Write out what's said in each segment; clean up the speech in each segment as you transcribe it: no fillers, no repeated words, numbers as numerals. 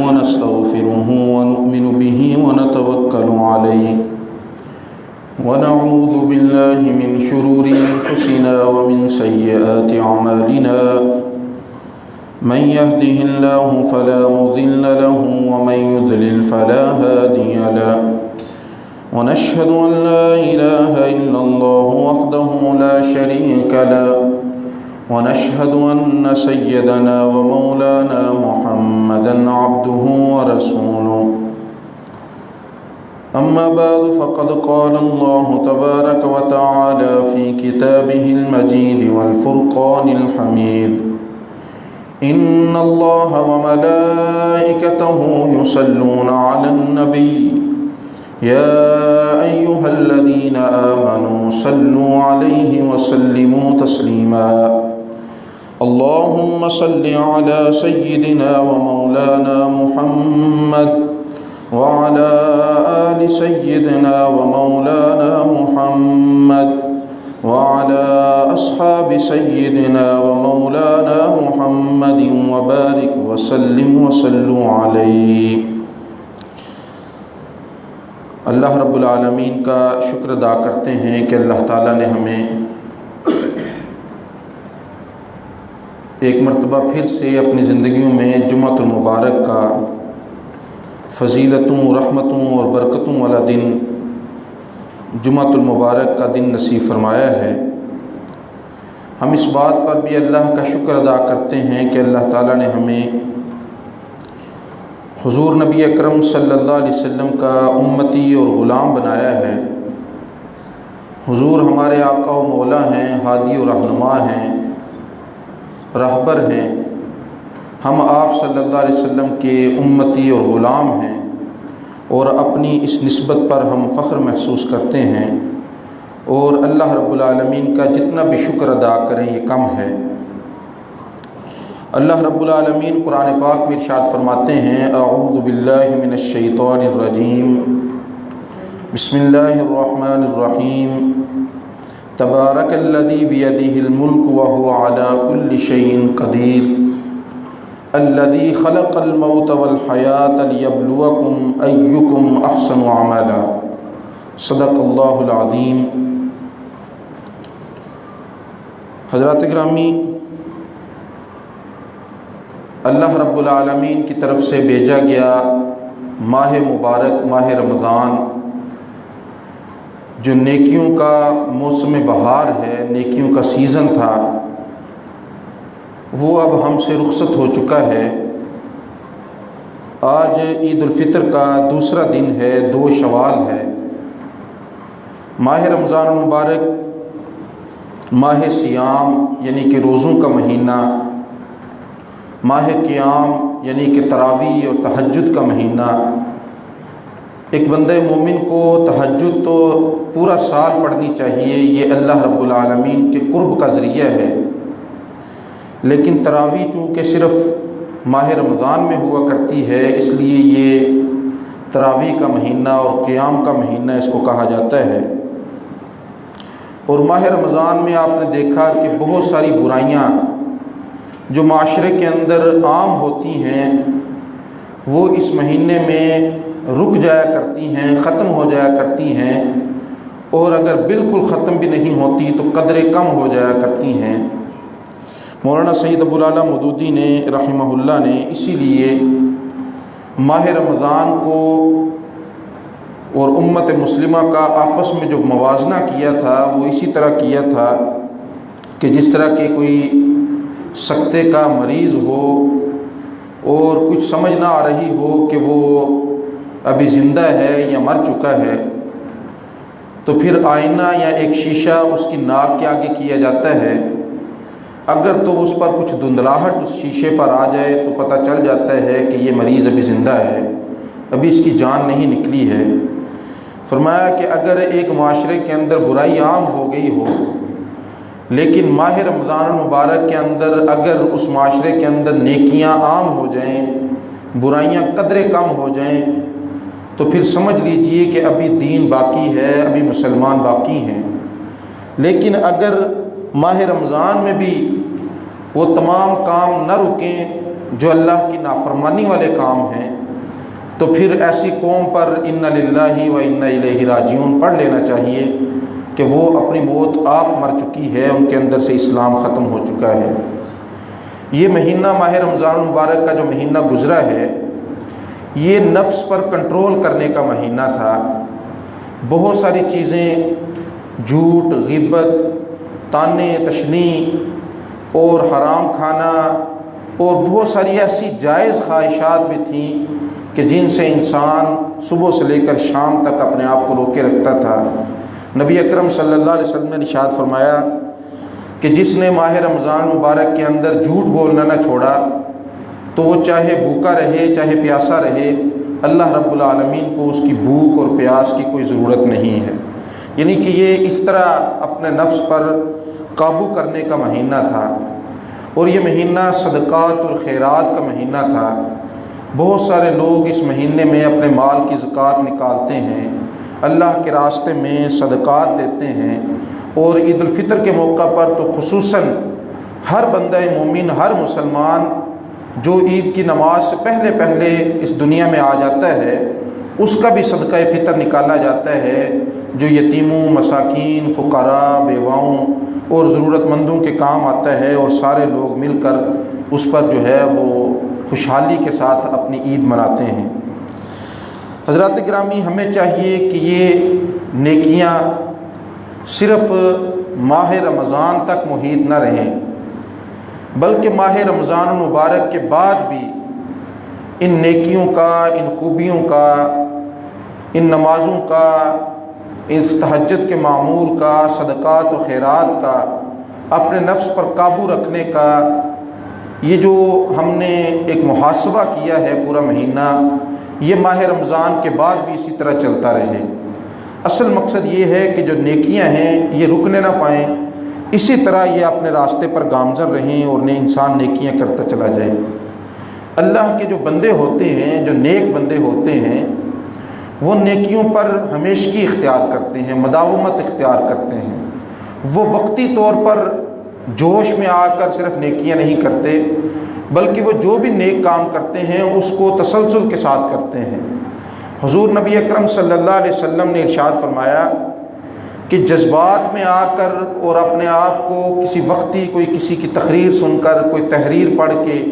ونستغفره ونؤمن به ونتوكل عليه ونعوذ بالله من شرور أنفسنا ومن سيئات أعمالنا من يهده الله فلا مضل له ومن يضلل فلا هادي له ونشهد أن لا إله إلا الله وحده لا شريك له ونشهد أن سيدنا ومولانا محمدا عبده ورسوله أما بعد فقد قال الله تبارك وتعالى في كتابه المجيد والفرقان الحميد إن الله وملائكته يصلون على النبي يا أيها الذين آمنوا صلوا عليه وسلموا تسليما اللهم صل على سيدنا ومولانا محمد وعلى آل سيدنا ومولانا محمد وعلى أصحاب سيدنا ومولانا محمد وبارك وسلم وصلوا عليه۔ اللہ رب العالمین کا شکر ادا کرتے ہیں کہ اللہ تعالیٰ نے ہمیں ایک مرتبہ پھر سے اپنی زندگیوں میں جمعۃ المبارک کا فضیلتوں، رحمتوں اور برکتوں والا دن جمعۃ المبارک کا دن نصیب فرمایا ہے۔ ہم اس بات پر بھی اللہ کا شکر ادا کرتے ہیں کہ اللہ تعالیٰ نے ہمیں حضور نبی اکرم صلی اللہ علیہ وسلم کا امتی اور غلام بنایا ہے۔ حضور ہمارے آقا و مولا ہیں، ہادی و رہنما ہیں، رہبر ہیں۔ ہم آپ صلی اللہ علیہ وسلم کے امتی اور غلام ہیں، اور اپنی اس نسبت پر ہم فخر محسوس کرتے ہیں، اور اللہ رب العالمین کا جتنا بھی شکر ادا کریں یہ کم ہے۔ اللہ رب العالمین قرآن پاک میں ارشاد فرماتے ہیں، اعوذ باللہ من الشیطان الرجیم، بسم اللہ الرحمن الرحیم، تبارک الذی بیدہ الملک وہو علی کل شیء قدیر، الذی خلق الموت والحیاۃ لیبلوکم ایکم احسن عملا، صدق اللہ العظیم۔ حضرات گرامی، اللہ رب العالمین کی طرف سے بھیجا گیا ماہ مبارک ماہ رمضان، جو نیکیوں کا موسم بہار ہے، نیکیوں کا سیزن تھا، وہ اب ہم سے رخصت ہو چکا ہے۔ آج عید الفطر کا دوسرا دن ہے، 2 شوال ہے۔ ماہ رمضان المبارک ماہ سیام یعنی کہ روزوں کا مہینہ، ماہ قیام یعنی کہ تراویح اور تہجد کا مہینہ۔ ایک بندہ مومن کو تہجد تو پورا سال پڑھنی چاہیے، یہ اللہ رب العالمین کے قرب کا ذریعہ ہے، لیکن تراویح چونکہ صرف ماہ رمضان میں ہوا کرتی ہے، اس لیے یہ تراویح کا مہینہ اور قیام کا مہینہ اس کو کہا جاتا ہے۔ اور ماہ رمضان میں آپ نے دیکھا کہ بہت ساری برائیاں جو معاشرے کے اندر عام ہوتی ہیں وہ اس مہینے میں رک جایا کرتی ہیں، ختم ہو جایا کرتی ہیں، اور اگر بالکل ختم بھی نہیں ہوتی تو قدرے کم ہو جایا کرتی ہیں۔ مولانا سید ابوالعلا مودودی نے رحمہ اللہ نے اسی لیے ماہ رمضان کو اور امت مسلمہ کا آپس میں جو موازنہ کیا تھا وہ اسی طرح کیا تھا کہ جس طرح کہ کوئی سکتے کا مریض ہو اور کچھ سمجھ نہ آ رہی ہو کہ وہ ابھی زندہ ہے یا مر چکا ہے، تو پھر آئینہ یا ایک شیشہ اس کی ناک کے آگے کیا جاتا ہے، اگر تو اس پر کچھ دھندلاہٹ اس شیشے پر آ جائے تو پتہ چل جاتا ہے کہ یہ مریض ابھی زندہ ہے، ابھی اس کی جان نہیں نکلی ہے۔ فرمایا کہ اگر ایک معاشرے کے اندر برائی عام ہو گئی ہو، لیکن ماہ رمضان المبارک کے اندر اگر اس معاشرے کے اندر نیکیاں عام ہو جائیں، برائیاں قدرے کم ہو جائیں، تو پھر سمجھ لیجئے کہ ابھی دین باقی ہے، ابھی مسلمان باقی ہیں۔ لیکن اگر ماہ رمضان میں بھی وہ تمام کام نہ رکیں جو اللہ کی نافرمانی والے کام ہیں، تو پھر ایسی قوم پر انا للہ و انا الیہ راجعون پڑھ لینا چاہیے کہ وہ اپنی موت آپ مر چکی ہے، ان کے اندر سے اسلام ختم ہو چکا ہے۔ یہ مہینہ ماہ رمضان المبارک کا جو مہینہ گزرا ہے، یہ نفس پر کنٹرول کرنے کا مہینہ تھا۔ بہت ساری چیزیں، جھوٹ، غیبت، طانے تشنیع اور حرام کھانا اور بہت ساری ایسی جائز خواہشات بھی تھیں کہ جن سے انسان صبح سے لے کر شام تک اپنے آپ کو روکے رکھتا تھا۔ نبی اکرم صلی اللہ علیہ وسلم نے ارشاد فرمایا کہ جس نے ماہ رمضان مبارک کے اندر جھوٹ بولنا نہ چھوڑا تو وہ چاہے بھوکا رہے چاہے پیاسا رہے، اللہ رب العالمین کو اس کی بھوک اور پیاس کی کوئی ضرورت نہیں ہے۔ یعنی کہ یہ اس طرح اپنے نفس پر قابو کرنے کا مہینہ تھا، اور یہ مہینہ صدقات اور خیرات کا مہینہ تھا۔ بہت سارے لوگ اس مہینے میں اپنے مال کی زکوٰۃ نکالتے ہیں، اللہ کے راستے میں صدقات دیتے ہیں، اور عید الفطر کے موقع پر تو خصوصاً ہر بندہ مومن، ہر مسلمان جو عید کی نماز سے پہلے اس دنیا میں آ جاتا ہے، اس کا بھی صدقہ فطر نکالا جاتا ہے، جو یتیموں، مساکین، فقراء، بیواؤں اور ضرورت مندوں کے کام آتا ہے، اور سارے لوگ مل کر اس پر جو ہے وہ خوشحالی کے ساتھ اپنی عید مناتے ہیں۔ حضرات گرامی، ہمیں چاہیے کہ یہ نیکیاں صرف ماہ رمضان تک محیط نہ رہیں، بلکہ ماہ رمضان المبارک کے بعد بھی ان نیکیوں کا، ان خوبیوں کا، ان نمازوں کا، اس تہجد کے معمول کا، صدقات و خیرات کا، اپنے نفس پر قابو رکھنے کا، یہ جو ہم نے ایک محاسبہ کیا ہے پورا مہینہ، یہ ماہ رمضان کے بعد بھی اسی طرح چلتا رہے۔ اصل مقصد یہ ہے کہ جو نیکیاں ہیں یہ رکنے نہ پائیں، اسی طرح یہ اپنے راستے پر گامزن رہیں اور انسان نیکیاں کرتا چلا جائے۔ اللہ کے جو بندے ہوتے ہیں، جو نیک بندے ہوتے ہیں، وہ نیکیوں پر ہمیشگی اختیار کرتے ہیں، مداومت اختیار کرتے ہیں۔ وہ وقتی طور پر جوش میں آ کر صرف نیکیاں نہیں کرتے، بلکہ وہ جو بھی نیک کام کرتے ہیں اس کو تسلسل کے ساتھ کرتے ہیں۔ حضور نبی اکرم صلی اللہ علیہ وسلم نے ارشاد فرمایا کہ جذبات میں آ کر اور اپنے آپ کو کسی وقتی کوئی کسی کی تقریر سن کر، کوئی تحریر پڑھ کے،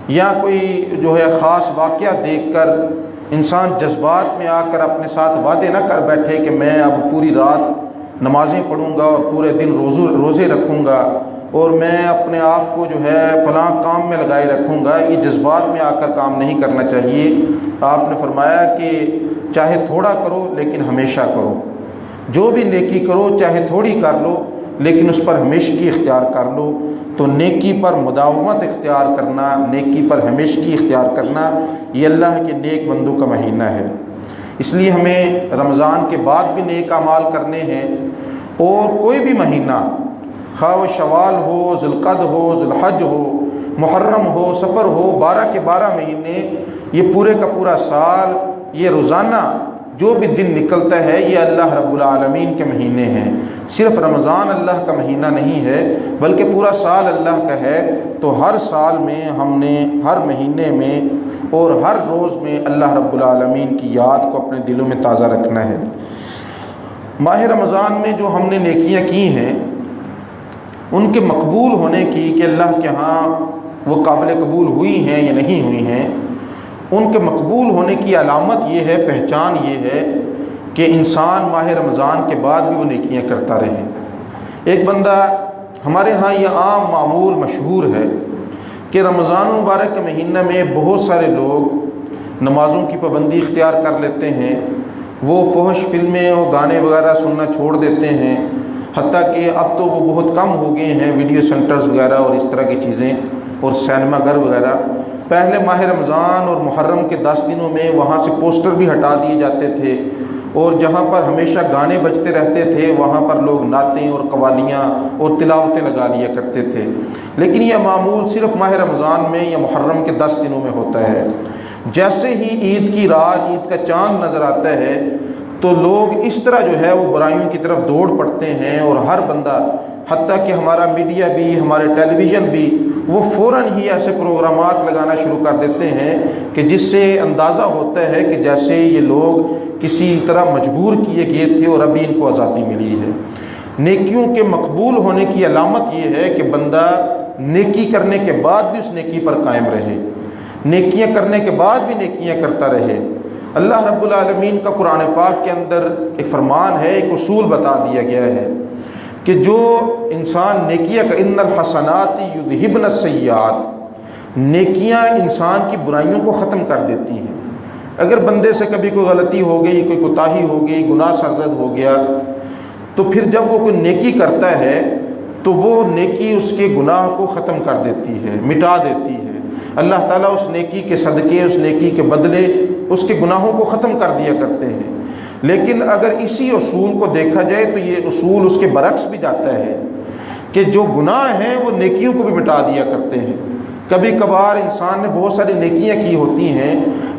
یا کوئی جو ہے خاص واقعہ دیکھ کر انسان جذبات میں آ کر اپنے ساتھ وعدے نہ کر بیٹھے کہ میں اب پوری رات نمازیں پڑھوں گا اور پورے دن روزے رکھوں گا اور میں اپنے آپ کو جو ہے فلاں کام میں لگائے رکھوں گا۔ یہ جذبات میں آ کر کام نہیں کرنا چاہیے۔ آپ نے فرمایا کہ چاہے تھوڑا کرو لیکن ہمیشہ کرو، جو بھی نیکی کرو چاہے تھوڑی کر لو لیکن اس پر ہمیشگی اختیار کر لو۔ تو نیکی پر مداومت اختیار کرنا، نیکی پر ہمیشگی اختیار کرنا، یہ اللہ کے نیک بندوں کا مہینہ ہے۔ اس لیے ہمیں رمضان کے بعد بھی نیک اعمال کرنے ہیں، اور کوئی بھی مہینہ، خواہ وہ شوال ہو، ذوالقعدہ ہو، ذوالحج ہو، محرم ہو، سفر ہو، 12 کے 12 مہینے، یہ پورے کا پورا سال، یہ روزانہ جو بھی دن نکلتا ہے یہ اللہ رب العالمین کے مہینے ہیں۔ صرف رمضان اللہ کا مہینہ نہیں ہے بلکہ پورا سال اللہ کا ہے۔ تو ہر سال میں ہم نے ہر مہینے میں اور ہر روز میں اللہ رب العالمین کی یاد کو اپنے دلوں میں تازہ رکھنا ہے۔ ماہ رمضان میں جو ہم نے نیکیاں کی ہیں ان کے مقبول ہونے کی، کہ اللہ کے ہاں وہ قابل قبول ہوئی ہیں یا نہیں ہوئی ہیں، ان کے مقبول ہونے کی علامت یہ ہے، پہچان یہ ہے کہ انسان ماہ رمضان کے بعد بھی وہ نیکیاں کرتا رہے۔ ایک بندہ، ہمارے ہاں یہ عام معمول مشہور ہے کہ رمضان المبارک کے مہینہ میں بہت سارے لوگ نمازوں کی پابندی اختیار کر لیتے ہیں، وہ فحش فلمیں اور گانے وغیرہ سننا چھوڑ دیتے ہیں، حتیٰ کہ اب تو وہ بہت کم ہو گئے ہیں، ویڈیو سینٹرز وغیرہ اور اس طرح کی چیزیں اور سینما گھر وغیرہ۔ پہلے ماہ رمضان اور محرم کے 10 دنوں میں وہاں سے پوسٹر بھی ہٹا دیے جاتے تھے، اور جہاں پر ہمیشہ گانے بجتے رہتے تھے وہاں پر لوگ نعتیں اور قوالیاں اور تلاوتیں لگا لیا کرتے تھے۔ لیکن یہ معمول صرف ماہ رمضان میں یا محرم کے 10 دنوں میں ہوتا ہے۔ جیسے ہی عید کی رات، عید کا چاند نظر آتا ہے تو لوگ اس طرح جو ہے وہ برائیوں کی طرف دوڑ پڑتے ہیں، اور ہر بندہ، حتیٰ کہ ہمارا میڈیا بھی، ہمارے ٹیلی ویژن بھی وہ فوراً ہی ایسے پروگرامات لگانا شروع کر دیتے ہیں کہ جس سے اندازہ ہوتا ہے کہ جیسے یہ لوگ کسی طرح مجبور کیے گئے تھے اور ابھی ان کو آزادی ملی ہے۔ نیکیوں کے مقبول ہونے کی علامت یہ ہے کہ بندہ نیکی کرنے کے بعد بھی اس نیکی پر قائم رہے، نیکیاں کرنے کے بعد بھی نیکیاں کرتا رہے۔ اللہ رب العالمین کا قرآن پاک کے اندر ایک فرمان ہے، ایک اصول بتا دیا گیا ہے کہ جو انسان نیکیاں کا ان الحسنات یذہبن السیئات، نیکیاں انسان کی برائیوں کو ختم کر دیتی ہیں۔ اگر بندے سے کبھی کوئی غلطی ہو گئی، کوئی کوتاہی ہو گئی، گناہ سرزد ہو گیا، تو پھر جب وہ کوئی نیکی کرتا ہے تو وہ نیکی اس کے گناہ کو ختم کر دیتی ہے، مٹا دیتی ہے۔ اللہ تعالیٰ اس نیکی کے صدقے، اس نیکی کے بدلے اس کے گناہوں کو ختم کر دیا کرتے ہیں۔ لیکن اگر اسی اصول کو دیکھا جائے تو یہ اصول اس کے برعکس بھی جاتا ہے کہ جو گناہ ہیں وہ نیکیوں کو بھی مٹا دیا کرتے ہیں۔ کبھی کبھار انسان نے بہت ساری نیکیاں کی ہوتی ہیں،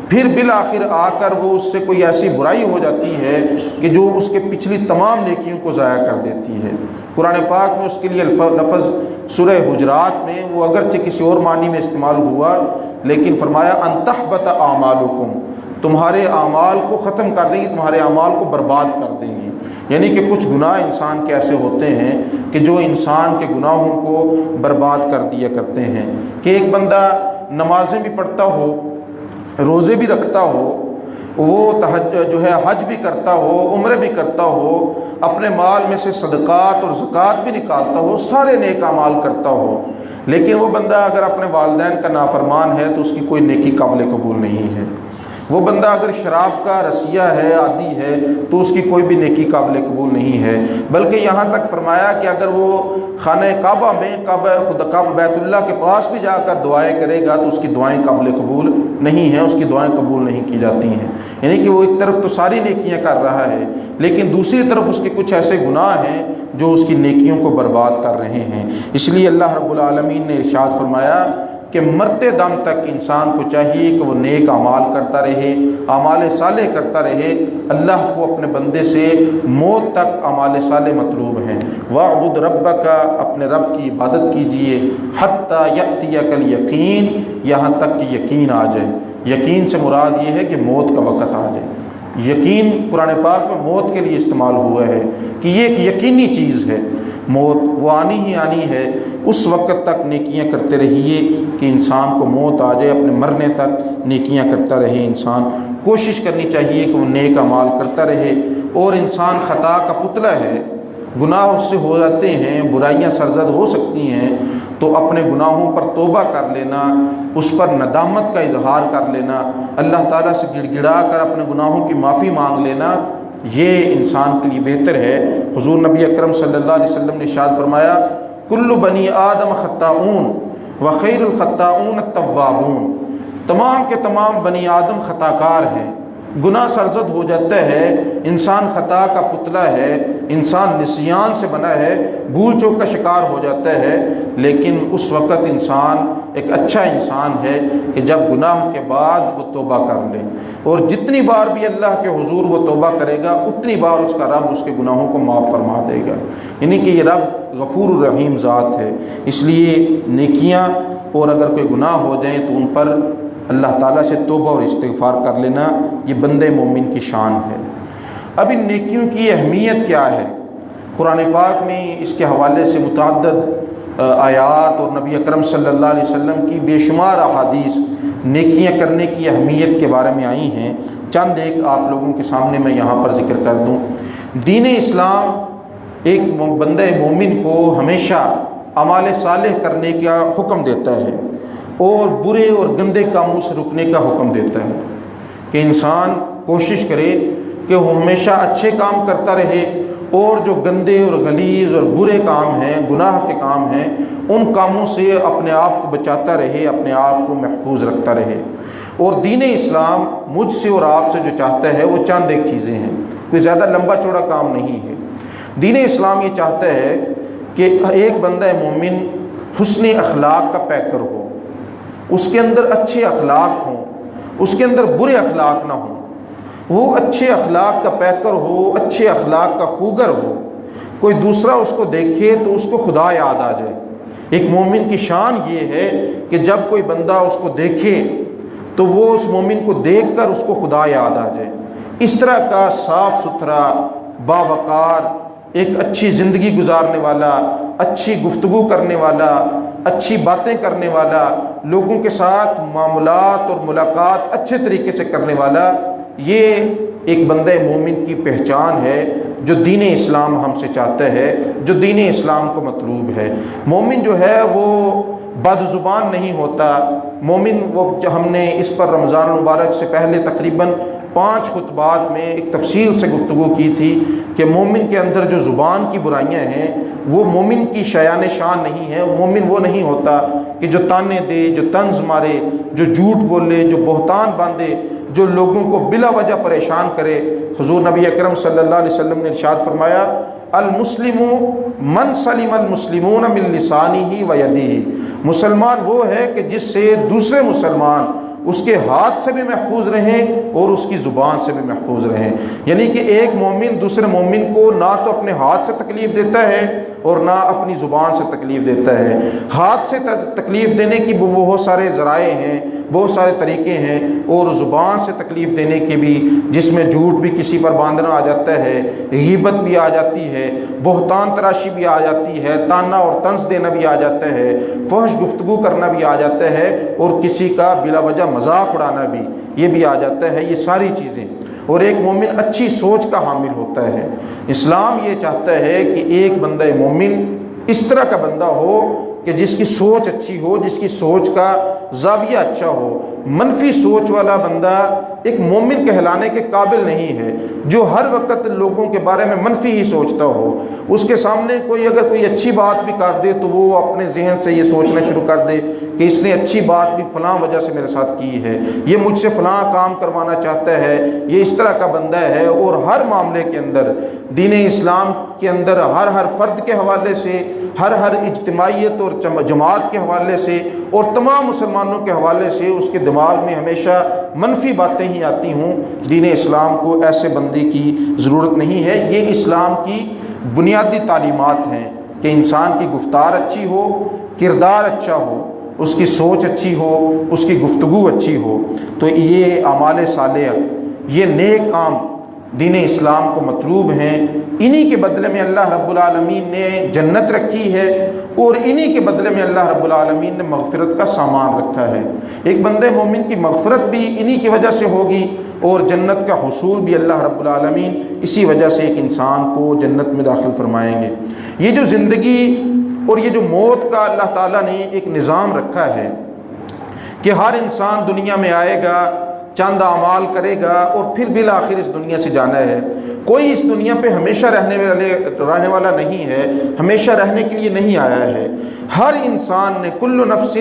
پھر بالآخر آ کر وہ اس سے کوئی ایسی برائی ہو جاتی ہے کہ جو اس کے پچھلی تمام نیکیوں کو ضائع کر دیتی ہے۔ قرآن پاک میں اس کے لیے لفظ سورہ حجرات میں وہ اگرچہ کسی اور معنی میں استعمال ہوا، لیکن فرمایا ان تحبط اعمالکم، تمہارے اعمال کو ختم کر دیں گی، تمہارے اعمال کو برباد کر دیں گی۔ یعنی کہ کچھ گناہ انسان کے ایسے ہوتے ہیں کہ جو انسان کے گناہوں کو برباد کر دیا کرتے ہیں۔ کہ ایک بندہ نمازیں بھی پڑھتا ہو، روزے بھی رکھتا ہو، وہ حج بھی کرتا ہو، عمرے بھی کرتا ہو، اپنے مال میں سے صدقات اور زکوٰۃ بھی نکالتا ہو، سارے نیک اعمال کرتا ہو، لیکن وہ بندہ اگر اپنے والدین کا نافرمان ہے تو اس کی کوئی نیکی قابل قبول نہیں ہے۔ وہ بندہ اگر شراب کا رسیہ ہے، عادی ہے، تو اس کی کوئی بھی نیکی قابل قبول نہیں ہے۔ بلکہ یہاں تک فرمایا کہ اگر وہ خانہ کعبہ میں کعبہ بیت اللہ کے پاس بھی جا کر دعائیں کرے گا تو اس کی دعائیں قابل قبول نہیں ہیں، اس کی دعائیں قبول نہیں کی جاتی ہیں۔ یعنی کہ وہ ایک طرف تو ساری نیکیاں کر رہا ہے، لیکن دوسری طرف اس کے کچھ ایسے گناہ ہیں جو اس کی نیکیوں کو برباد کر رہے ہیں۔ اس لیے اللہ رب العالمین نے ارشاد فرمایا کہ مرتے دم تک انسان کو چاہیے کہ وہ نیک اعمال کرتا رہے، اعمال صالح کرتا رہے۔ اللہ کو اپنے بندے سے موت تک اعمال صالح مطلوب ہیں۔ وَاعْبُدْ رَبَّكَ، اپنے رب کی عبادت کیجئے، حَتَّى يَأْتِيَكَ الْيَقِينُ، یہاں تک کہ یقین آ جائے۔ یقین سے مراد یہ ہے کہ موت کا وقت آ جائے۔ یقین قرآن پاک میں موت کے لیے استعمال ہوا ہے کہ یہ ایک یقینی چیز ہے، موت وہ آنی ہی آنی ہے۔ اس وقت تک نیکیاں کرتے رہیے کہ انسان کو موت آ جائے، اپنے مرنے تک نیکیاں کرتا رہے۔ انسان کوشش کرنی چاہیے کہ وہ نیک اعمال کرتا رہے۔ اور انسان خطا کا پتلا ہے، گناہ اس سے ہو جاتے ہیں، برائیاں سرزد ہو سکتی ہیں، تو اپنے گناہوں پر توبہ کر لینا، اس پر ندامت کا اظہار کر لینا، اللہ تعالیٰ سے گڑ گڑا کر اپنے گناہوں کی معافی مانگ لینا، یہ انسان کے لیے بہتر ہے۔ حضور نبی اکرم صلی اللہ علیہ وسلم نے ارشاد فرمایا کل بنی آدم خطاؤن وخیر الخطاؤن التوابون، تمام کے تمام بنی آدم خطا کار ہیں، گناہ سرزد ہو جاتا ہے، انسان خطا کا پتلا ہے، انسان نسیان سے بنا ہے، بھول چوک کا شکار ہو جاتا ہے، لیکن اس وقت انسان ایک اچھا انسان ہے کہ جب گناہ کے بعد وہ توبہ کر لے، اور جتنی بار بھی اللہ کے حضور وہ توبہ کرے گا اتنی بار اس کا رب اس کے گناہوں کو معاف فرما دے گا۔ یعنی کہ یہ رب غفور الرحیم ذات ہے۔ اس لیے نیکیاں اور اگر کوئی گناہ ہو جائیں تو ان پر اللہ تعالیٰ سے توبہ اور استغفار کر لینا، یہ بندے مومن کی شان ہے۔ اب ان نیکیوں کی اہمیت کیا ہے؟ قرآن پاک میں اس کے حوالے سے متعدد آیات اور نبی اکرم صلی اللہ علیہ وسلم کی بے شمار احادیث نیکیاں کرنے کی اہمیت کے بارے میں آئی ہیں۔ چند ایک آپ لوگوں کے سامنے میں یہاں پر ذکر کر دوں۔ دین اسلام ایک بندہ مومن کو ہمیشہ اعمال صالح کرنے کا حکم دیتا ہے اور برے اور گندے کاموں سے رکنے کا حکم دیتا ہے کہ انسان کوشش کرے کہ وہ ہمیشہ اچھے کام کرتا رہے، اور جو گندے اور غلیظ اور برے کام ہیں، گناہ کے کام ہیں، ان کاموں سے اپنے آپ کو بچاتا رہے، اپنے آپ کو محفوظ رکھتا رہے۔ اور دین اسلام مجھ سے اور آپ سے جو چاہتا ہے وہ چند ایک چیزیں ہیں، کوئی زیادہ لمبا چوڑا کام نہیں ہے۔ دین اسلام یہ چاہتا ہے کہ ایک بندہ مومن حسن اخلاق کا پیکر ہو، اس کے اندر اچھے اخلاق ہوں، اس کے اندر برے اخلاق نہ ہوں، وہ اچھے اخلاق کا پیکر ہو، اچھے اخلاق کا خوگر ہو، کوئی دوسرا اس کو دیکھے تو اس کو خدا یاد آ جائے۔ ایک مومن کی شان یہ ہے کہ جب کوئی بندہ اس کو دیکھے تو وہ اس مومن کو دیکھ کر اس کو خدا یاد آ جائے۔ اس طرح کا صاف ستھرا، باوقار، ایک اچھی زندگی گزارنے والا، اچھی گفتگو کرنے والا، اچھی باتیں کرنے والا، لوگوں کے ساتھ معاملات اور ملاقات اچھے طریقے سے کرنے والا، یہ ایک بندہ مومن کی پہچان ہے جو دین اسلام ہم سے چاہتا ہے، جو دین اسلام کو مطلوب ہے۔ مومن جو ہے وہ بد زبان نہیں ہوتا۔ مومن وہ ہم نے اس پر رمضان المبارک سے پہلے تقریباً 5 خطبات میں ایک تفصیل سے گفتگو کی تھی کہ مومن کے اندر جو زبان کی برائیاں ہیں وہ مومن کی شایان شان نہیں ہے۔ مومن وہ نہیں ہوتا کہ جو تانے دے، جو طنز مارے، جو جھوٹ بولے، جو بہتان باندھے، جو لوگوں کو بلا وجہ پریشان کرے۔ حضور نبی اکرم صلی اللہ علیہ وسلم نے ارشاد فرمایا، المسلم من سلم المسلمون من لسانہ و یدہ، مسلمان وہ ہے کہ جس سے دوسرے مسلمان اس کے ہاتھ سے بھی محفوظ رہیں اور اس کی زبان سے بھی محفوظ رہیں۔ یعنی کہ ایک مومن دوسرے مومن کو نہ تو اپنے ہاتھ سے تکلیف دیتا ہے اور نہ اپنی زبان سے تکلیف دیتا ہے۔ ہاتھ سے تکلیف دینے کی بہت سارے ذرائع ہیں، بہت سارے طریقے ہیں، اور زبان سے تکلیف دینے کے بھی، جس میں جھوٹ بھی کسی پر باندھنا آ جاتا ہے، غیبت بھی آ جاتی ہے، بہتان تراشی بھی آ جاتی ہے، تانا اور طنز دینا بھی آ جاتا ہے، فحش گفتگو کرنا بھی آ جاتا ہے، اور کسی کا بلا وجہ مذاق اڑانا بھی یہ بھی آ جاتا ہے۔ یہ ساری چیزیں، اور ایک مومن اچھی سوچ کا حامل ہوتا ہے۔ اسلام یہ چاہتا ہے کہ ایک بندہ مومن اس طرح کا بندہ ہو کہ جس کی سوچ اچھی ہو، جس کی سوچ کا زاویہ اچھا ہو۔ منفی سوچ والا بندہ ایک مومن کہلانے کے قابل نہیں ہے۔ جو ہر وقت لوگوں کے بارے میں منفی ہی سوچتا ہو، اس کے سامنے اگر کوئی اچھی بات بھی کر دے تو وہ اپنے ذہن سے یہ سوچنا شروع کر دے کہ اس نے اچھی بات بھی فلاں وجہ سے میرے ساتھ کی ہے، یہ مجھ سے فلاں کام کروانا چاہتا ہے، یہ اس طرح کا بندہ ہے۔ اور ہر معاملے کے اندر دین اسلام کے اندر ہر فرد کے حوالے سے، ہر اجتماعیت اور جماعت کے حوالے سے، اور تمام مسلمانوں کے حوالے سے اس کے دماغ میں ہمیشہ منفی باتیں ہی آتی ہوں۔ دین اسلام کو ایسے بندے کی ضرورت نہیں ہے۔ یہ اسلام کی بنیادی تعلیمات ہیں کہ انسان کی گفتار اچھی ہو، کردار اچھا ہو، اس کی سوچ اچھی ہو، اس کی گفتگو اچھی ہو۔ تو یہ اعمال صالح، یہ نیک کام دین اسلام کو مطلوب ہیں۔ انہی کے بدلے میں اللہ رب العالمین نے جنت رکھی ہے، اور انہی کے بدلے میں اللہ رب العالمین نے مغفرت کا سامان رکھا ہے۔ ایک بندے مومن کی مغفرت بھی انہی کی وجہ سے ہوگی، اور جنت کا حصول بھی اللہ رب العالمین اسی وجہ سے ایک انسان کو جنت میں داخل فرمائیں گے۔ یہ جو زندگی اور یہ جو موت کا اللہ تعالیٰ نے ایک نظام رکھا ہے کہ ہر انسان دنیا میں آئے گا، چند اعمال کرے گا، اور پھر بالآخر اس دنیا سے جانا ہے۔ کوئی اس دنیا پہ ہمیشہ رہنے والا نہیں ہے، ہمیشہ رہنے کے لیے نہیں آیا ہے۔ ہر انسان نے کل نفس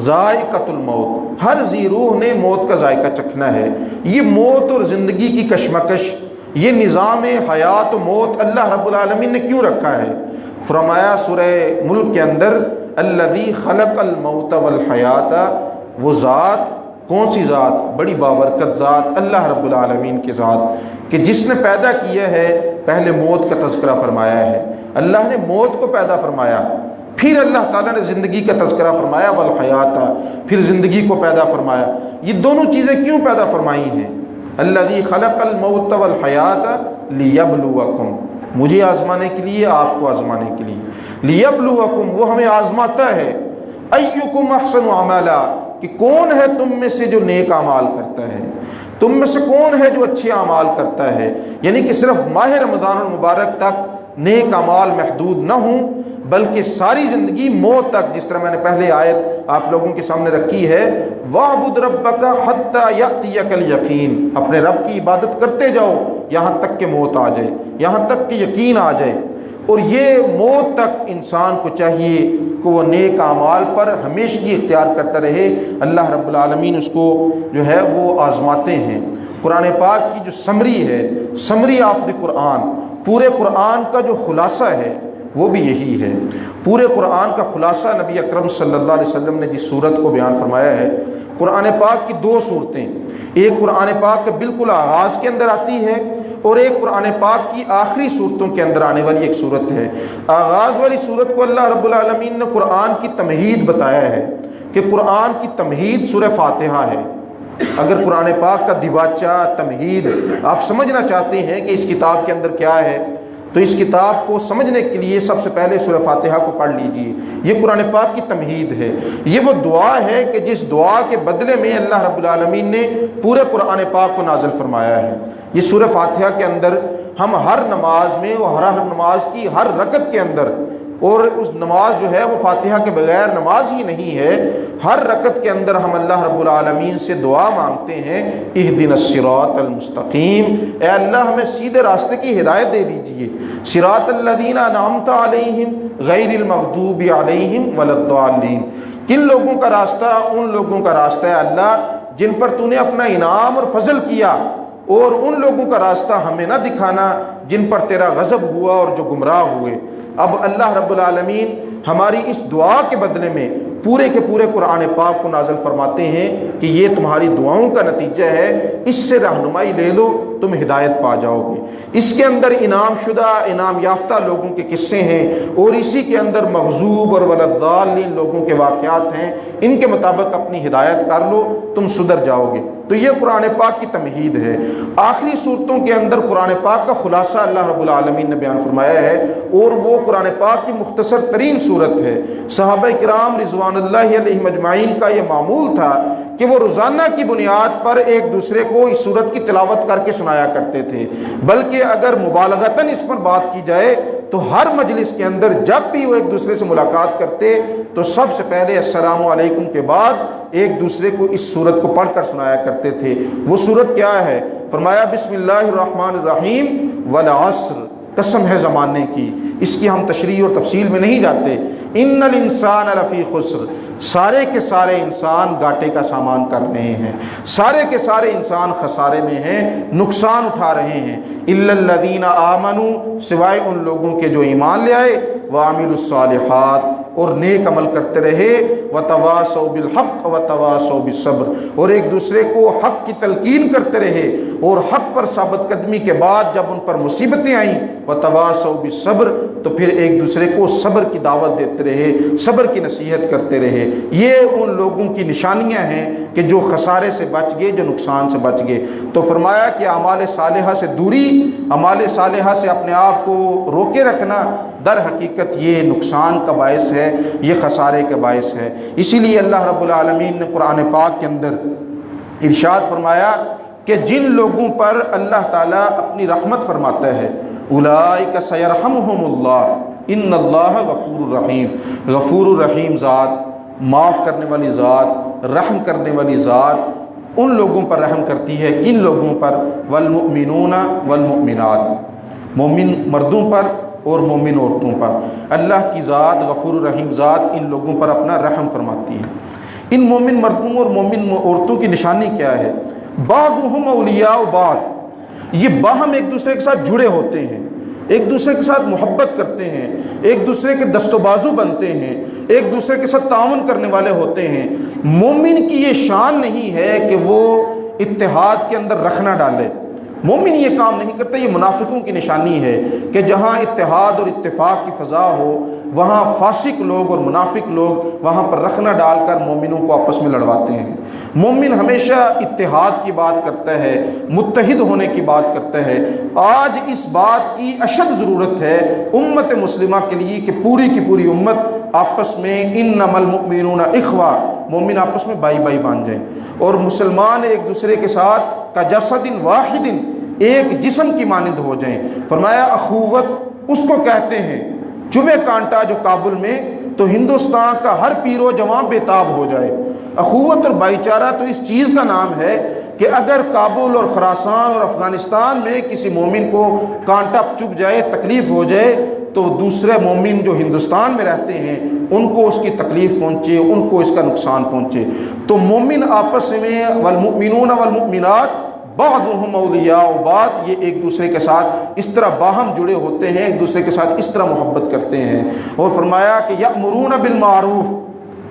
ذائقۃ الموت، ہر ذی روح نے موت کا ذائقہ چکھنا ہے۔ یہ موت اور زندگی کی کشمکش، یہ نظام حیات و موت اللہ رب العالمین نے کیوں رکھا ہے؟ فرمایا سورہ ملک کے اندر، الذی خلق الموت والحیات، وہ ذات، کون سی ذات؟ بڑی بابرکت ذات، اللہ رب العالمین کی ذات، کہ جس نے پیدا کیا ہے۔ پہلے موت کا تذکرہ فرمایا ہے، اللہ نے موت کو پیدا فرمایا، پھر اللہ تعالیٰ نے زندگی کا تذکرہ فرمایا، والحیات، پھر زندگی کو پیدا فرمایا۔ یہ دونوں چیزیں کیوں پیدا فرمائی ہیں؟ الذی خلق الموت والحیات لیبلوکم، مجھے آزمانے کے لیے، آپ کو آزمانے کے لیے، لیبلوکم، وہ ہمیں آزماتا ہے، ایکم احسن عملا، کہ کون ہے تم میں سے جو نیک اعمال کرتا ہے، تم میں سے کون ہے جو اچھے اعمال کرتا ہے۔ یعنی کہ صرف ماہ رمضان المبارک تک نیک اعمال محدود نہ ہوں، بلکہ ساری زندگی موت تک، جس طرح میں نے پہلے آیت آپ لوگوں کے سامنے رکھی ہے، وَاعْبُدْ رَبَّكَ حَتَّى يَأْتِيَكَ الْيَقِينُ، اپنے رب کی عبادت کرتے جاؤ یہاں تک کہ موت آ جائے، یہاں تک کہ یقین آ جائے۔ اور یہ موت تک انسان کو چاہیے کہ وہ نیک اعمال پر ہمیشگی اختیار کرتا رہے۔ اللہ رب العالمین اس کو جو ہے وہ آزماتے ہیں۔ قرآن پاک کی جو سمری ہے، سمری آف دی قرآن، پورے قرآن کا جو خلاصہ ہے وہ بھی یہی ہے۔ پورے قرآن کا خلاصہ نبی اکرم صلی اللہ علیہ وسلم نے جس صورت کو بیان فرمایا ہے، قرآن پاک کی 2 صورتیں، ایک قرآن پاک کے بالکل آغاز کے اندر آتی ہے، اور ایک قرآن پاک کی آخری صورتوں کے اندر آنے والی ایک صورت ہے۔ آغاز والی صورت کو اللہ رب العالمین نے قرآن کی تمہید بتایا ہے کہ قرآن کی تمہید سورہ فاتحہ ہے۔ اگر قرآن پاک کا دیباچہ تمہید آپ سمجھنا چاہتے ہیں کہ اس کتاب کے اندر کیا ہے، تو اس کتاب کو سمجھنے کے لیے سب سے پہلے سورہ فاتحہ کو پڑھ لیجئے۔ یہ قرآن پاک کی تمہید ہے، یہ وہ دعا ہے کہ جس دعا کے بدلے میں اللہ رب العالمین نے پورے قرآن پاک کو نازل فرمایا ہے۔ یہ سورہ فاتحہ کے اندر ہم ہر نماز میں اور ہر نماز کی ہر رکعت کے اندر، اور اس نماز جو ہے وہ فاتحہ کے بغیر نماز ہی نہیں ہے، ہر رکعت کے اندر ہم اللہ رب العالمین سے دعا مانگتے ہیں، اہدنا الصراط المستقیم، اے اللہ ہمیں سیدھے راستے کی ہدایت دے دیجئے، صراط الذین انعمت علیہم غیر المغضوب علیہم ولا الضالین، کن لوگوں کا راستہ؟ ان لوگوں کا راستہ ہے اللہ جن پر تو نے اپنا انعام اور فضل کیا، اور ان لوگوں کا راستہ ہمیں نہ دکھانا جن پر تیرا غضب ہوا اور جو گمراہ ہوئے۔ اب اللہ رب العالمین ہماری اس دعا کے بدلے میں پورے کے پورے قرآن پاک کو نازل فرماتے ہیں کہ یہ تمہاری دعاؤں کا نتیجہ ہے، اس سے رہنمائی لے لو، تم ہدایت پا جاؤ گے۔ اس کے اندر انعام شدہ انعام یافتہ لوگوں کے قصے ہیں، اور اسی کے اندر مغضوب اور ولا الضالین لوگوں کے واقعات ہیں، ان کے مطابق اپنی ہدایت کر لو، تم سدھر جاؤ گے۔ تو یہ قرآن پاک کی تمہید ہے۔ آخری صورتوں کے اندر قرآن پاک کا خلاصہ اللہ رب العالمین نے بیان فرمایا ہے، اور وہ قرآن پاک کی مختصر ترین صورت ہے۔ صحابہ کرام رضوان اللہ علیہم اجمعین کا یہ معمول تھا کہ وہ روزانہ کی بنیاد پر ایک دوسرے کو اس صورت کی تلاوت کر کے سنایا کرتے تھے، بلکہ اگر مبالغتاً اس پر بات کی جائے تو ہر مجلس کے اندر جب بھی وہ ایک دوسرے سے ملاقات کرتے تو سب سے پہلے السلام علیکم کے بعد ایک دوسرے کو اس صورت کو پڑھ کر سنایا کرتے تھے۔ وہ صورت کیا ہے؟ فرمایا بسم اللہ الرحمن الرحیم والعصر، قسم ہے زمانے کی، اس کی ہم تشریح اور تفصیل میں نہیں جاتے۔ ان الانسان لفی خسر، سارے کے سارے انسان گھاٹے کا سامان کر رہے ہیں، سارے کے سارے انسان خسارے میں ہیں، نقصان اٹھا رہے ہیں۔ الا الذین آمنوا، سوائے ان لوگوں کے جو ایمان لے آئے، وعملوا الصالحات، اور نیک عمل کرتے رہے، وتواصوا بالحق وتواصوا بالصبر، اور ایک دوسرے کو حق کی تلقین کرتے رہے، اور حق پر ثابت قدمی کے بعد جب ان پر مصیبتیں آئیں، وتواصوا بالصبر، تو پھر ایک دوسرے کو صبر کی دعوت دیتے رہے، صبر کی نصیحت کرتے رہے۔ یہ ان لوگوں کی نشانیاں ہیں کہ جو خسارے سے بچ گئے، جو نقصان سے بچ گئے۔ تو فرمایا کہ اعمال صالحہ سے دوری، اعمال صالحہ سے اپنے آپ کو روکے رکھنا در حقیقت یہ نقصان کا باعث ہے، یہ خسارے کا باعث ہے۔ اسی لیے اللہ رب العالمین نے قرآن پاک کے اندر ارشاد فرمایا کہ جن لوگوں پر اللہ تعالیٰ اپنی رحمت فرماتا ہے، اولئک سیرحمہم اللہ ان اللہ غفور الرحیم، غفور الرحیم ذات، معاف کرنے والی ذات، رحم کرنے والی ذات ان لوگوں پر رحم کرتی ہے۔ کن لوگوں پر؟ والمؤمنون والمؤمنات، مومن مردوں پر اور مومن عورتوں پر۔ اللہ کی ذات غفور الرحیم ذات ان لوگوں پر اپنا رحم فرماتی ہے۔ ان مومن مردوں اور مومن عورتوں کی نشانی کیا ہے؟ بعضهم اولیاء بعض، یہ باہم ایک دوسرے کے ساتھ جڑے ہوتے ہیں، ایک دوسرے کے ساتھ محبت کرتے ہیں، ایک دوسرے کے دست و بازو بنتے ہیں، ایک دوسرے کے ساتھ تعاون کرنے والے ہوتے ہیں۔ مومن کی یہ شان نہیں ہے کہ وہ اتحاد کے اندر رکھنا ڈالے، مومن یہ کام نہیں کرتا۔ یہ منافقوں کی نشانی ہے کہ جہاں اتحاد اور اتفاق کی فضا ہو، وہاں فاسق لوگ اور منافق لوگ وہاں پر رخنہ ڈال کر مومنوں کو آپس میں لڑواتے ہیں۔ مومن ہمیشہ اتحاد کی بات کرتا ہے، متحد ہونے کی بات کرتا ہے۔ آج اس بات کی اشد ضرورت ہے امت مسلمہ کے لیے کہ پوری کی پوری امت آپس میں انما المؤمنون اخوہ، مومن آپس میں بائی بائی باندھ جائیں، اور مسلمان ایک دوسرے کے ساتھ کجسد واحد، ایک جسم کی مانند ہو جائیں۔ فرمایا اخوت اس کو کہتے ہیں، چبھے کانٹا جو کابل میں تو ہندوستان کا ہر پیر و جوان بے تاب ہو جائے۔ اخوت اور بھائی چارہ تو اس چیز کا نام ہے کہ اگر کابل اور خراسان اور افغانستان میں کسی مومن کو کانٹا چبھ جائے، تکلیف ہو جائے، تو دوسرے مومن جو ہندوستان میں رہتے ہیں ان کو اس کی تکلیف پہنچے، ان کو اس کا نقصان پہنچے۔ تو مومن آپس میں والمؤمنون والمؤمنات بعضهم اولیاء بعض، یہ ایک دوسرے کے ساتھ اس طرح باہم جڑے ہوتے ہیں، ایک دوسرے کے ساتھ اس طرح محبت کرتے ہیں۔ اور فرمایا کہ یأمرون بالمعروف،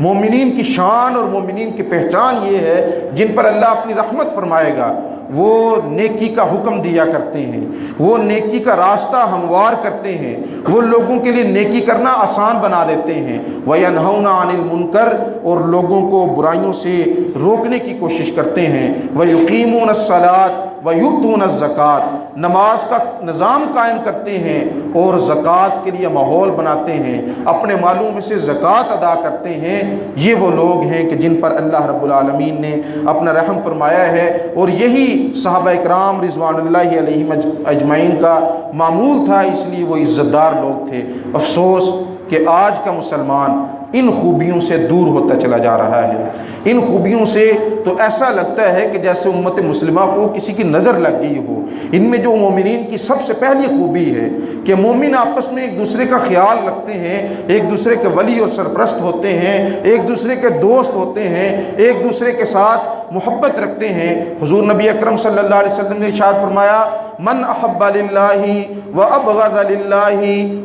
مومنین کی شان اور مومنین کی پہچان یہ ہے جن پر اللہ اپنی رحمت فرمائے گا، وہ نیکی کا حکم دیا کرتے ہیں، وہ نیکی کا راستہ ہموار کرتے ہیں، وہ لوگوں کے لیے نیکی کرنا آسان بنا دیتے ہیں۔ وَيَنْهَوْنَ عَنِ الْمُنْكَرِ، اور لوگوں کو برائیوں سے روکنے کی کوشش کرتے ہیں۔ وَيُقِيمُونَ الصَّلَاةَ وَيُؤْتُونَ الزَّكَاةَ، نماز کا نظام قائم کرتے ہیں اور زکوٰۃ کے لیے ماحول بناتے ہیں، اپنے مالوں میں سے زکوٰۃ ادا کرتے ہیں۔ یہ وہ لوگ ہیں کہ جن پر اللہ رب العالمین نے اپنا رحم فرمایا ہے، اور یہی صحابہ اکرام رضوان اللہ علیہم اجمعین کا معمول تھا، اس لیے وہ عزت دار لوگ تھے۔ افسوس کہ آج کا مسلمان ان خوبیوں سے دور ہوتا چلا جا رہا ہے۔ ان خوبیوں سے تو ایسا لگتا ہے کہ جیسے امت مسلمہ کو کسی کی نظر لگ گئی ہو۔ ان میں جو مومنین کی سب سے پہلی خوبی ہے کہ مومن آپس میں ایک دوسرے کا خیال رکھتے ہیں، ایک دوسرے کے ولی اور سرپرست ہوتے ہیں، ایک دوسرے کے دوست ہوتے ہیں، ایک دوسرے کے ساتھ محبت رکھتے ہیں۔ حضور نبی اکرم صلی اللہ علیہ وسلم نے ارشاد فرمایا، من احب للہ وابغض للہ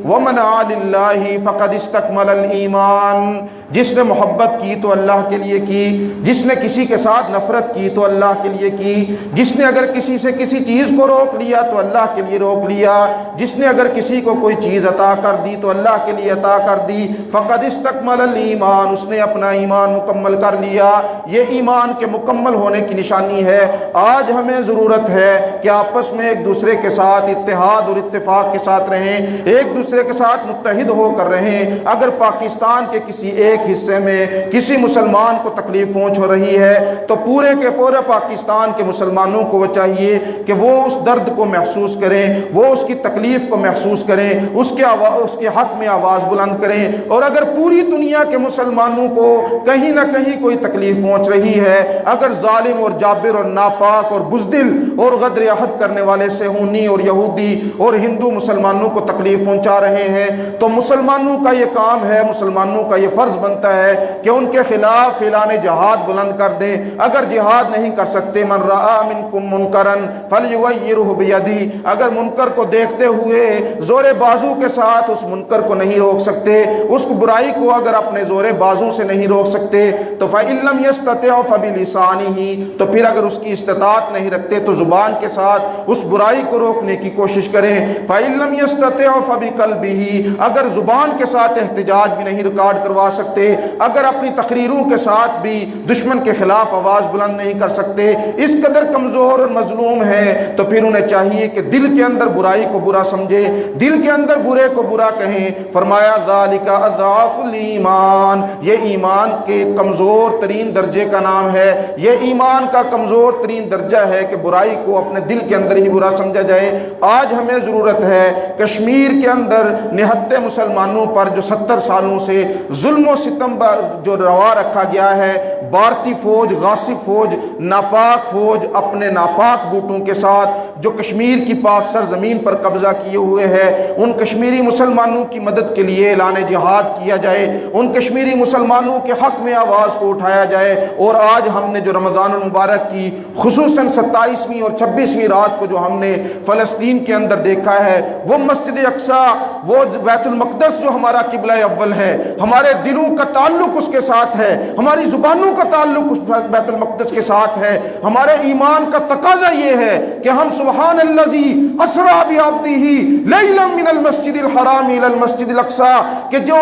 ومنع للہ فقد استکمل الایمان، جس نے محبت کی تو اللہ کے لیے کی، جس نے کسی کے ساتھ نفرت کی تو اللہ کے لیے کی، جس نے اگر کسی سے کسی چیز کو روک لیا تو اللہ کے لیے روک لیا، جس نے اگر کسی کو کوئی چیز عطا کر دی تو اللہ کے لیے عطا کر دی۔ فقد استکمل الایمان، اس نے اپنا ایمان مکمل کر لیا۔ یہ ایمان کے مکمل ہونے کی نشانی ہے۔ آج ہمیں ضرورت ہے کہ آپس میں ایک دوسرے کے ساتھ اتحاد اور اتفاق کے ساتھ رہیں، ایک دوسرے کے ساتھ متحد ہو کر رہیں۔ اگر پاکستان کے کسی ایک حصے میں کسی مسلمان کو تکلیف پہنچ ہو رہی ہے تو پورے کے پورے پاکستان کے مسلمانوں کو وہ چاہیے کہ وہ اس درد کو محسوس کریں، وہ اس کی تکلیف کو محسوس کریں، اس کے حق میں آواز بلند کریں۔ اور اگر پوری دنیا کے مسلمانوں کو کہیں نہ کہیں کوئی تکلیف پہنچ رہی ہے، اگر ظالم اور جابر اور ناپاک اور بزدل اور غدر عہد کرنے والے صہیونی اور یہودی اور ہندو مسلمانوں کو تکلیف پہنچا رہے ہیں، تو مسلمانوں کا یہ کام ہے، مسلمانوں کا یہ فرض بنتا ہے کہ ان کے خلاف اعلان جہاد بلند کر دیں۔ اگر جہاد نہیں کر سکتے، من رأى منکم منکرا فلیغیرہ بیدہ، اگر منکر کو دیکھتے ہوئے زور بازو کے ساتھ اس منکر کو نہیں روک سکتے، اس برائی کو اگر اپنے زور بازو سے نہیں روک سکتے، تو فإن لم یستطع فبلسانہ، تو پھر اگر اس کی استطاعت نہیں رکھتے تو زبان کے ساتھ اس برائی کو روکنے کی کوشش کریں۔ فإن لم یستطع فبقلبہ، اگر زبان کے ساتھ احتجاج بھی نہیں ریکارڈ کروا سکتے، اگر اپنی تقریروں کے ساتھ بھی دشمن کے خلاف آواز بلند نہیں کر سکتے، اس قدر کمزور اور مظلوم ہیں، تو پھر انہیں چاہیے کہ دل کے اندر برائی کو برا سمجھے، دل کے اندر برے کو برا کہیں۔ فرمایا ذالک اضعاف الایمان، یہ ایمان کے کمزور ترین درجے کا نام ہے، یہ ایمان کا کمزور ترین درجہ ہے کہ برائی کو اپنے دل کے اندر ہی برا سمجھا جائے۔ آج ہمیں ضرورت ہے کشمیر کے اندر نہتے مسلمانوں پر جو 70 سالوں سے ظلم و ستم جو روا رکھا گیا ہے، بھارتی فوج، غاصب فوج، ناپاک فوج اپنے ناپاک بوٹوں کے ساتھ جو کشمیر کی پاک سرزمین پر قبضہ کیے ہوئے ہے، ان کشمیری مسلمانوں کی مدد کے لیے اعلان جہاد کیا جائے، ان کشمیری مسلمانوں کے حق میں آواز کو اٹھایا جائے۔ اور آج ہم نے جو رمضان المبارک کی خصوصاً 27ویں اور 26ویں رات کو جو ہم نے فلسطین کے اندر دیکھا ہے، وہ مسجد اقصیٰ، وہ بیت المقدس جو ہمارا قبلہ اول ہے، ہمارے دلوں کا تعلق اس کے ساتھ ہے، ہماری زبانوں کا تعلق اس بیت المقدس کے ساتھ ہے۔ ہمارے ایمان کا تقاضا یہ ہے کہ ہم سبحان الذی اسریٰ بعبدہ لیلا من المسجد الحرام الی المسجد الاقصیٰ، کہ جو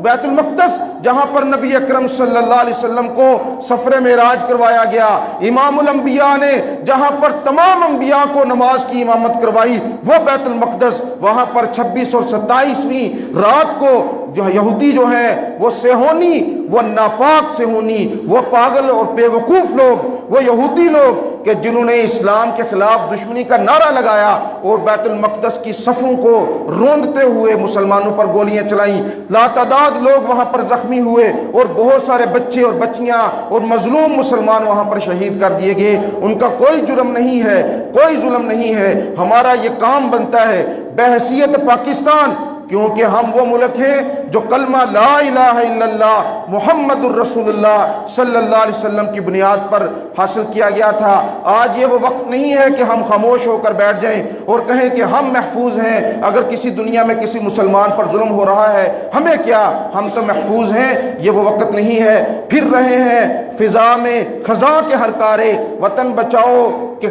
بیت المقدس جہاں پر نبی اکرم صلی اللہ علیہ وسلم کو سفر معراج کروایا گیا، امام الانبیاء نے جہاں پر تمام انبیاء کو نماز کی امامت کروائی، وہ بیت المقدس، وہاں پر 26 اور 27ویں رات کو جو یہودی جو ہیں وہ صہیونی، وہ ناپاک صہیونی، وہ پاگل اور بے وقوف لوگ، وہ یہودی لوگ کہ جنہوں نے اسلام کے خلاف دشمنی کا نعرہ لگایا اور بیت المقدس کی صفوں کو روندتے ہوئے مسلمانوں پر گولیاں چلائیں، لاتعداد لوگ وہاں پر زخمی ہوئے اور بہت سارے بچے اور بچیاں اور مظلوم مسلمان وہاں پر شہید کر دیے گئے۔ ان کا کوئی جرم نہیں ہے، کوئی ظلم نہیں ہے۔ ہمارا یہ کام بنتا ہے بحیثیت پاکستان، کیونکہ ہم وہ ملک ہیں جو کلمہ لا الہ الا اللہ محمد الرسول اللہ صلی اللہ علیہ وسلم کی بنیاد پر حاصل کیا گیا تھا۔ آج یہ وہ وقت نہیں ہے کہ ہم خاموش ہو کر بیٹھ جائیں اور کہیں کہ ہم محفوظ ہیں، اگر کسی دنیا میں کسی مسلمان پر ظلم ہو رہا ہے ہمیں کیا، ہم تو محفوظ ہیں۔ یہ وہ وقت نہیں ہے۔ پھر رہے ہیں فضا میں خزاں کے ہر کارے، وطن بچاؤ کہ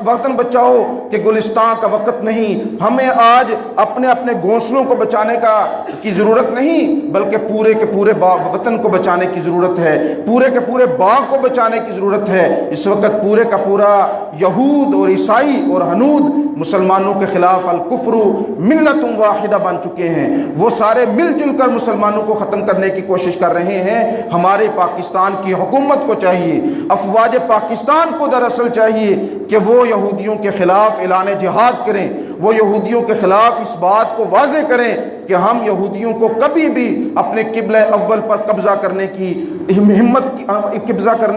وطن بچاؤ کہ گلستان کا وقت نہیں. ہمیں آج اپنے اپنے گھونسلوں کو بچانے کی ضرورت نہیں، بلکہ پورے کے پورے وطن کو بچانے کی ضرورت ہے، پورے کے پورے باغ کو بچانے کی ضرورت ہے. اس وقت پورے کا پورا یہود اور عیسائی اور ہنود مسلمانوں کے خلاف الکفر ملت واحدہ بن چکے ہیں. وہ سارے مل جل کر مسلمانوں کو ختم کرنے کی کوشش کر رہے ہیں. ہمارے پاکستان کی حکومت کو چاہیے، افواج پاکستان کو دراصل چاہیے کہ وہ یہودیوں کے خلاف اعلان جہاد کریں، وہ یہودیوں کے خلاف اس بات کو واضح کریں کہ ہم یہودیوں کو کبھی بھی اپنے قبلہ اول پر قبضہ کرنے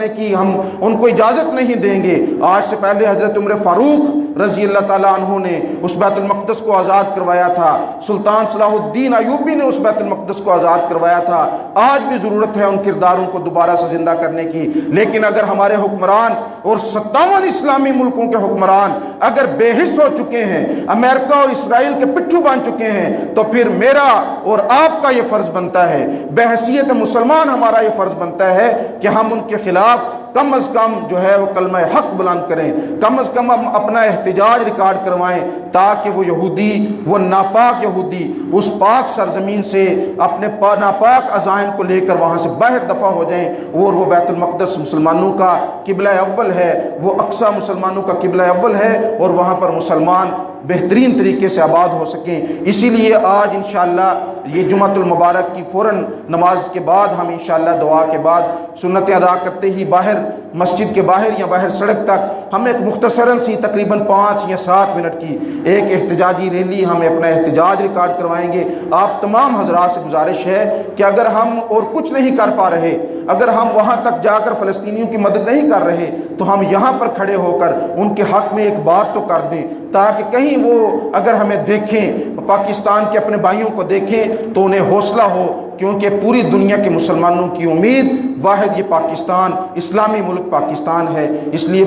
کی ہم ان کو اجازت نہیں دیں گے. آج سے پہلے حضرت عمر فاروق رضی اللہ تعالیٰ عنہ نے اس بیت المقدس کو آزاد کروایا تھا، سلطان صلاح الدین ایوبی نے اس بیت المقدس کو آزاد کروایا تھا. آج بھی ضرورت ہے ان کرداروں کو دوبارہ سے زندہ کرنے کی. لیکن اگر ہمارے حکمران اور 57 اسلامی ملکوں کے حکمران اگر بے حس ہو چکے ہیں، امریکہ اور اسرائیل کے پٹھو بن چکے ہیں، تو پھر میرا اور آپ کا یہ فرض بنتا ہے، بحیثیت مسلمان ہمارا یہ فرض بنتا ہے کہ ہم ان کے خلاف کم از کم جو ہے وہ کلمہ حق بلند کریں، کم از کم ہم اپنا احتجاج ریکارڈ کروائیں، تاکہ وہ یہودی، وہ ناپاک یہودی اس پاک سرزمین سے اپنے ناپاک عزائم کو لے کر وہاں سے باہر دفع ہو جائیں. اور وہ بیت المقدس مسلمانوں کا قبلہ اول ہے، وہ اقصی مسلمانوں کا قبلہ اول ہے، اور وہاں پر مسلمان بہترین طریقے سے آباد ہو سکیں. اسی لیے آج انشاءاللہ یہ جمعۃ المبارک کی فوراً نماز کے بعد ہم انشاءاللہ دعا کے بعد سنتیں ادا کرتے ہی باہر مسجد کے باہر یا باہر سڑک تک ہم ایک مختصراً سی تقریباً 5 یا 7 منٹ کی ایک احتجاجی ریلی ہمیں اپنا احتجاج ریکارڈ کروائیں گے. آپ تمام حضرات سے گزارش ہے کہ اگر ہم اور کچھ نہیں کر پا رہے، اگر ہم وہاں تک جا کر فلسطینیوں کی مدد نہیں کر رہے، تو ہم یہاں پر کھڑے ہو کر ان کے حق میں ایک بات تو کر دیں، تاکہ کہیں وہ اگر ہمیں دیکھیں، پاکستان کے اپنے بھائیوں کو دیکھیں تو انہیں حوصلہ ہو. کیونکہ پوری دنیا کے مسلمانوں کی امید واحد یہ پاکستان، اسلامی ملک پاکستان ہے. اس لیے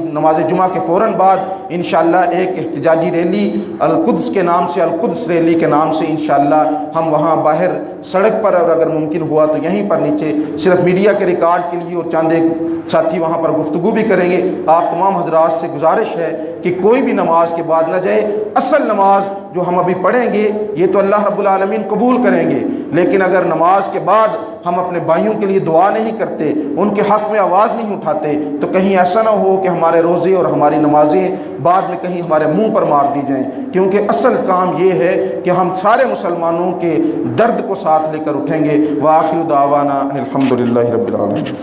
نماز جمعہ کے فوراً بعد انشاءاللہ ایک احتجاجی ریلی القدس کے نام سے، القدس ریلی کے نام سے انشاءاللہ ہم وہاں باہر سڑک پر، اور اگر ممکن ہوا تو یہیں پر نیچے صرف میڈیا کے ریکارڈ کے لیے اور چند ایک ساتھی وہاں پر گفتگو بھی کریں گے. آپ تمام حضرات سے گزارش ہے کہ کوئی بھی نماز کے بعد نہ جائے. اصل نماز جو ہم ابھی پڑھیں گے یہ تو اللہ رب العالمین قبول کریں گے، لیکن اگر نماز کے بعد ہم اپنے بھائیوں کے لیے دعا نہیں کرتے، ان کے حق میں آواز نہیں اٹھاتے، تو کہیں ایسا نہ ہو کہ ہمارے روزے اور ہماری نمازیں بعد میں کہیں ہمارے منہ پر مار دی جائیں. کیونکہ اصل کام یہ ہے کہ ہم سارے مسلمانوں کے درد کو ساتھ لے کر اٹھیں گے. وآخر دعوانا الحمدللہ رب العالمین.